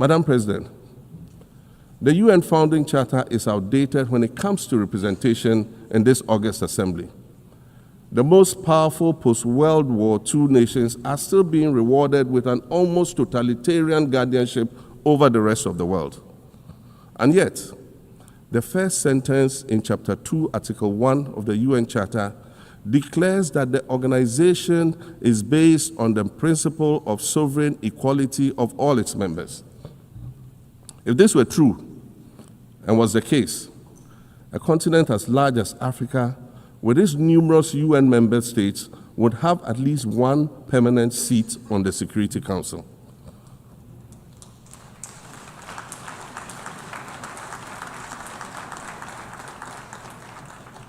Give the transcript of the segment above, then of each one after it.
Madam President, the UN Founding Charter is outdated when it comes to representation in this August Assembly. The most powerful post-World War II nations are still being rewarded with an almost totalitarian guardianship over the rest of the world. And yet, the first sentence in Chapter 2, Article 1 of the UN Charter declares that the organization is based on the principle of sovereign equality of all its members. If this were true, and was the case, a continent as large as Africa, with its numerous UN member states, would have at least one permanent seat on the Security Council.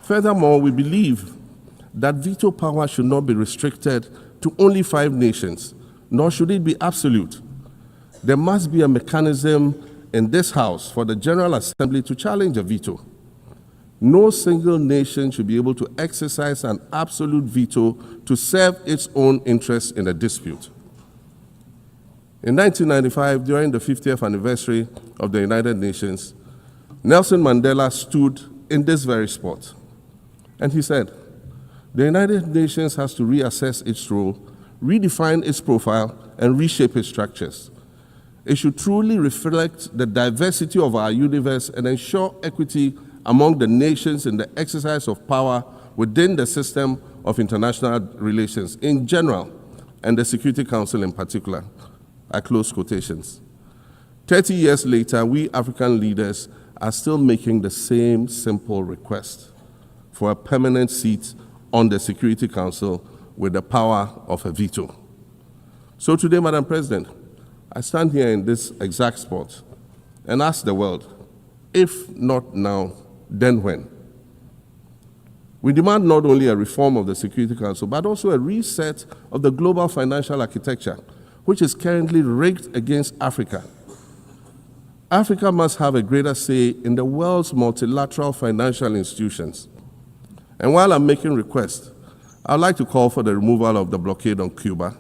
Furthermore, we believe that veto power should not be restricted to only 5 nations, nor should it be absolute. There must be a mechanism in this House for the General Assembly to challenge a veto. No single nation should be able to exercise an absolute veto to serve its own interests in a dispute. In 1995, during the 50th anniversary of the United Nations, Nelson Mandela stood in this very spot, and he said, "The United Nations has to reassess its role, redefine its profile, and reshape its structures. It should truly reflect the diversity of our universe and ensure equity among the nations in the exercise of power within the system of international relations in general and the Security Council in particular." I close quotations. 30 years later, we African leaders are still making the same simple request for a permanent seat on the Security Council with the power of a veto. So today, Madam President, I stand here in this exact spot and ask the world, if not now, then when? We demand not only a reform of the Security Council, but also a reset of the global financial architecture, which is currently rigged against Africa. Africa must have a greater say in the world's multilateral financial institutions. And while I'm making requests, I'd like to call for the removal of the blockade on Cuba.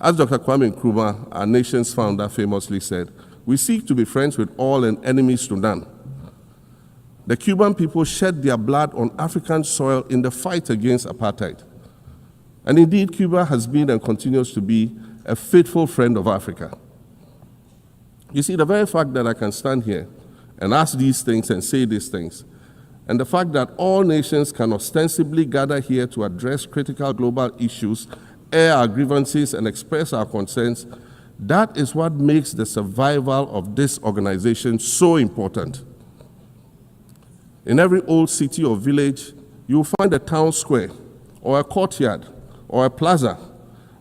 As Dr. Kwame Nkrumah, our nation's founder, famously said, "We seek to be friends with all and enemies to none." The Cuban people shed their blood on African soil in the fight against apartheid. And indeed, Cuba has been and continues to be a faithful friend of Africa. You see, the very fact that I can stand here and ask these things and say these things, and the fact that all nations can ostensibly gather here to address critical global issues, air our grievances, and express our concerns, that is what makes the survival of this organization so important. In every old city or village, you will find a town square, or a courtyard, or a plaza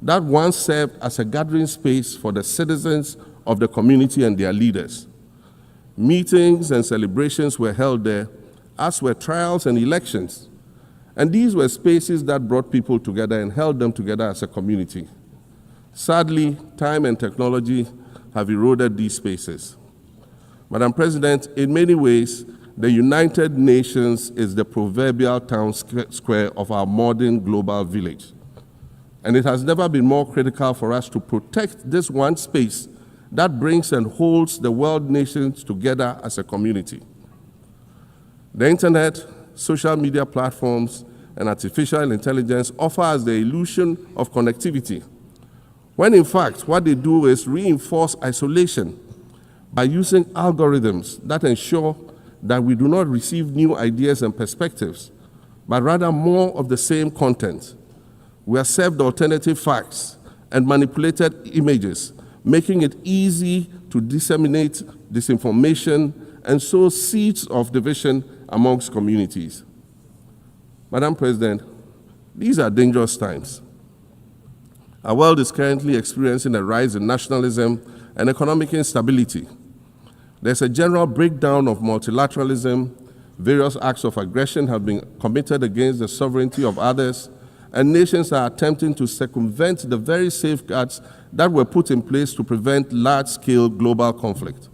that once served as a gathering space for the citizens of the community and their leaders. Meetings and celebrations were held there, as were trials and elections. And these were spaces that brought people together and held them together as a community. Sadly, time and technology have eroded these spaces. Madam President, in many ways, the United Nations is the proverbial town square of our modern global village. And it has never been more critical for us to protect this one space that brings and holds the world nations together as a community. The internet, social media platforms, and artificial intelligence offer us the illusion of connectivity, when in fact what they do is reinforce isolation by using algorithms that ensure that we do not receive new ideas and perspectives, but rather more of the same content. We are served alternative facts and manipulated images, making it easy to disseminate disinformation and sow seeds of division amongst communities. Madam President, these are dangerous times. Our world is currently experiencing a rise in nationalism and economic instability. There's a general breakdown of multilateralism. Various acts of aggression have been committed against the sovereignty of others, and nations are attempting to circumvent the very safeguards that were put in place to prevent large-scale global conflict.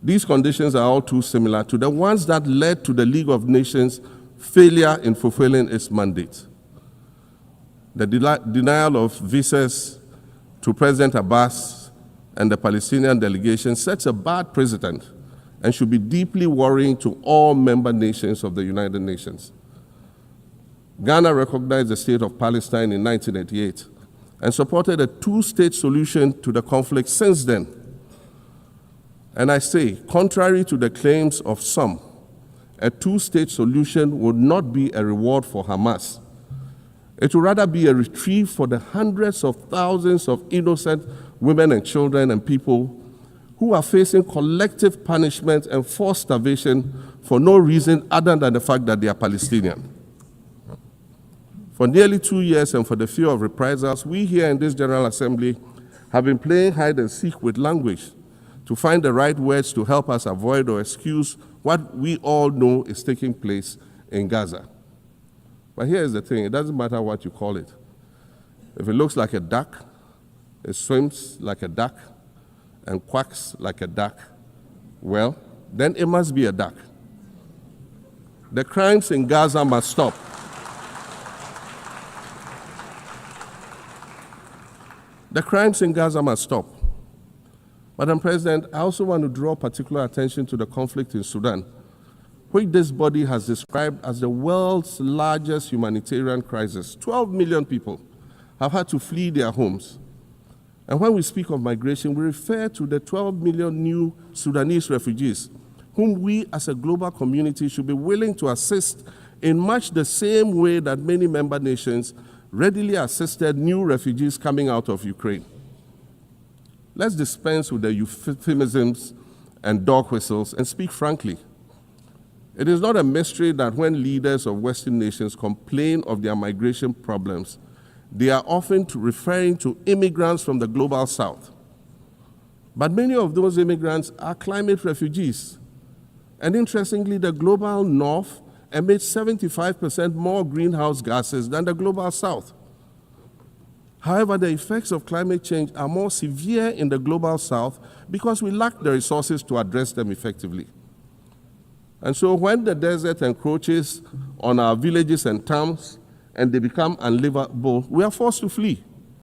These conditions are all too similar to the ones that led to the League of Nations' failure in fulfilling its mandate. The denial of visas to President Abbas and the Palestinian delegation sets a bad precedent and should be deeply worrying to all member nations of the United Nations. Ghana recognized the state of Palestine in 1988 and supported a two-state solution to the conflict since then. And I say, contrary to the claims of some, a two-state solution would not be a reward for Hamas. It would rather be a reprieve for the hundreds of thousands of innocent women and children and people who are facing collective punishment and forced starvation for no reason other than the fact that they are Palestinian. For nearly 2 years and for the fear of reprisals, we here in this General Assembly have been playing hide and seek with language to find the right words to help us avoid or excuse what we all know is taking place in Gaza. But here's the thing, it doesn't matter what you call it. If it looks like a duck, it swims like a duck, and quacks like a duck, well, then it must be a duck. The crimes in Gaza must stop. The crimes in Gaza must stop. Madam President, I also want to draw particular attention to the conflict in Sudan, which this body has described as the world's largest humanitarian crisis. 12 million people have had to flee their homes. And when we speak of migration, we refer to the 12 million new Sudanese refugees, whom we as a global community should be willing to assist in much the same way that many member nations readily assisted new refugees coming out of Ukraine. Let's dispense with the euphemisms and dog whistles and speak frankly. It is not a mystery that when leaders of Western nations complain of their migration problems, they are often referring to immigrants from the global south. But many of those immigrants are climate refugees. And interestingly, the global north emits 75% more greenhouse gases than the global south. However, the effects of climate change are more severe in the global south because we lack the resources to address them effectively. And so when the desert encroaches on our villages and towns and they become unlivable, we are forced to flee.